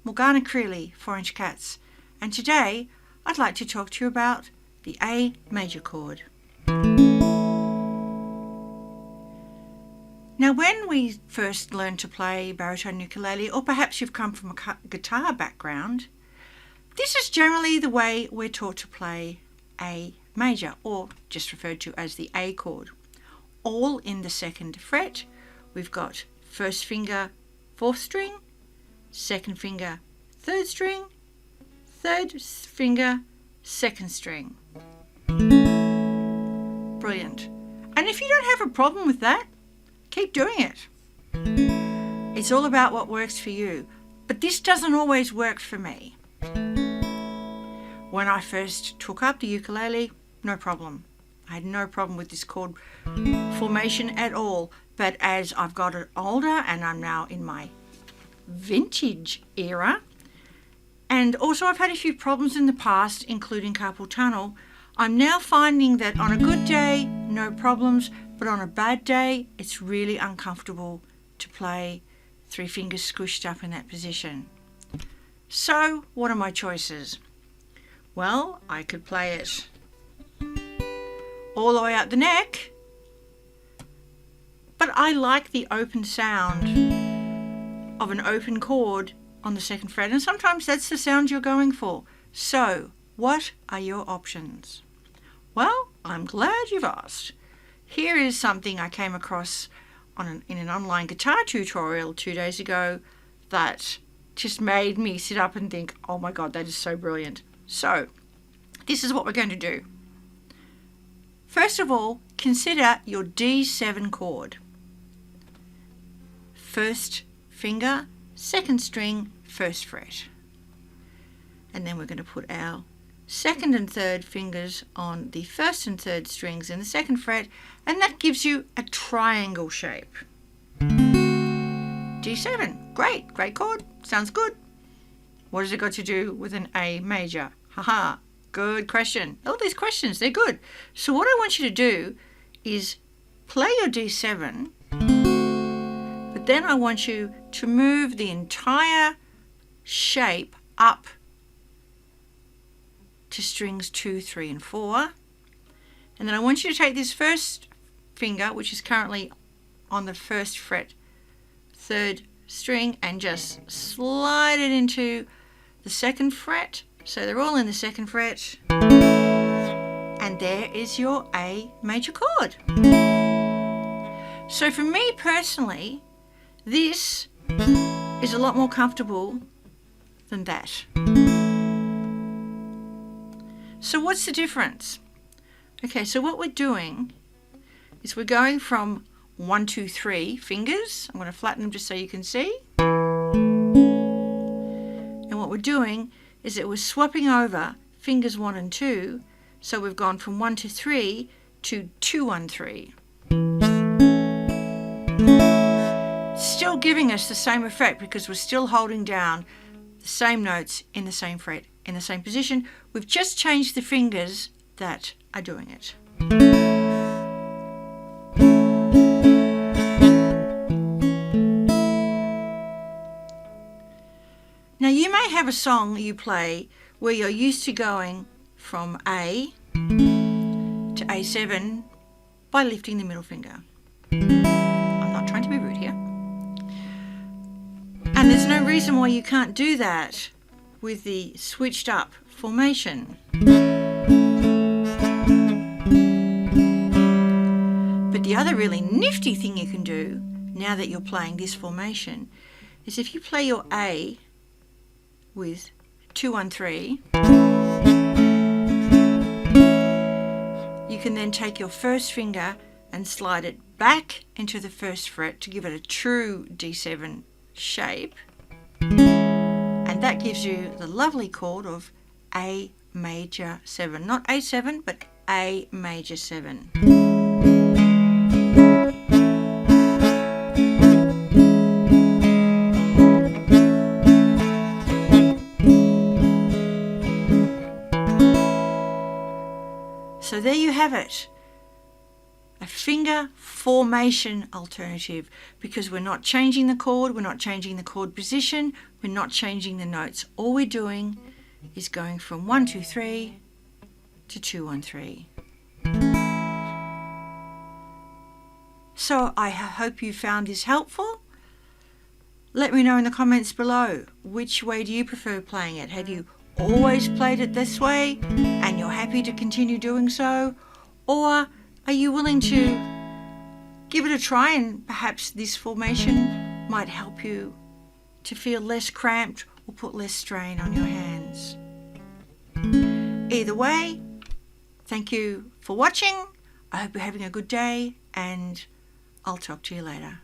Morgana 4-inch cats, and today I'd like to talk to you about the A major chord. Now, when we first learn to play baritone ukulele, or perhaps you've come from a guitar background, this is generally the way we're taught to play A major, or just referred to as the A chord. All in the 2nd fret. We've got 1st finger 4th string, 2nd finger 3rd string, 3rd finger 2nd string. Brilliant. And if you don't have a problem with that, keep doing it. It's all about what works for you. But this doesn't always work for me. When I first took up the ukulele, no problem. I had no problem with this chord formation at all. But as I've got older and I'm now in my vintage era, and also I've had a few problems in the past, including carpal tunnel, I'm now finding that on a good day, no problems, but on a bad day, it's really uncomfortable to play 3 fingers squished up in that position. So, what are my choices? Well, I could play it all the way up the neck, but I like the open sound of an open chord on the 2nd fret, and sometimes that's the sound you're going for. So, what are your options? Well, I'm glad you've asked. Here is something I came across in an online guitar tutorial 2 days ago that just made me sit up and think, oh my God, that is so brilliant. So, this is what we're going to do. First of all, consider your D7 chord. 1st finger, 2nd string, 1st fret. And then we're going to put our 2nd and 3rd fingers on the 1st and 3rd strings in the 2nd fret, and that gives you a triangle shape. D7, great chord, sounds good. What has it got to do with an A major? Haha, good question. All these questions, they're good. So what I want you to do is play your D7, but then I want you to move the entire shape up to strings 2, 3, and 4. And then I want you to take this 1st finger, which is currently on the 1st fret, 3rd string, and just slide it into the 2nd fret. So they're all in the 2nd fret. And there is your A major chord. So for me personally, this is a lot more comfortable than that. So what's the difference? Okay, so what we're doing is we're going from 1, 2, 3 fingers. I'm going to flatten them just so you can see. And what we're doing is that we're swapping over fingers 1 and 2. So we've gone from 1 to 3 to 2, 1, 3. Still giving us the same effect because we're still holding down the same notes in the same fret, in the same position. We've just changed the fingers that are doing it. Now you may have a song you play where you're used to going from A to A7 by lifting the middle finger. I'm not trying to be rude here. And there's no reason why you can't do that with the switched up formation. But the other really nifty thing you can do now that you're playing this formation is if you play your A with 2, 1, 3, you can then take your 1st finger and slide it back into the 1st fret to give it a true D7 shape, and that gives you the lovely chord of A major 7, not A7 but A major 7. So there you have it, a finger formation alternative, because we're not changing the chord, we're not changing the chord position, we're not changing the notes. All we're doing is going from 1, 2, 3 to 2, 1, 3. So I hope you found this helpful. Let me know in the comments below, which way do you prefer playing it? Have you always played it this way and you're happy to continue doing so? Or are you willing to give it a try, and perhaps this formation might help you to feel less cramped or put less strain on your hands? Either way, thank you for watching. I hope you're having a good day, and I'll talk to you later.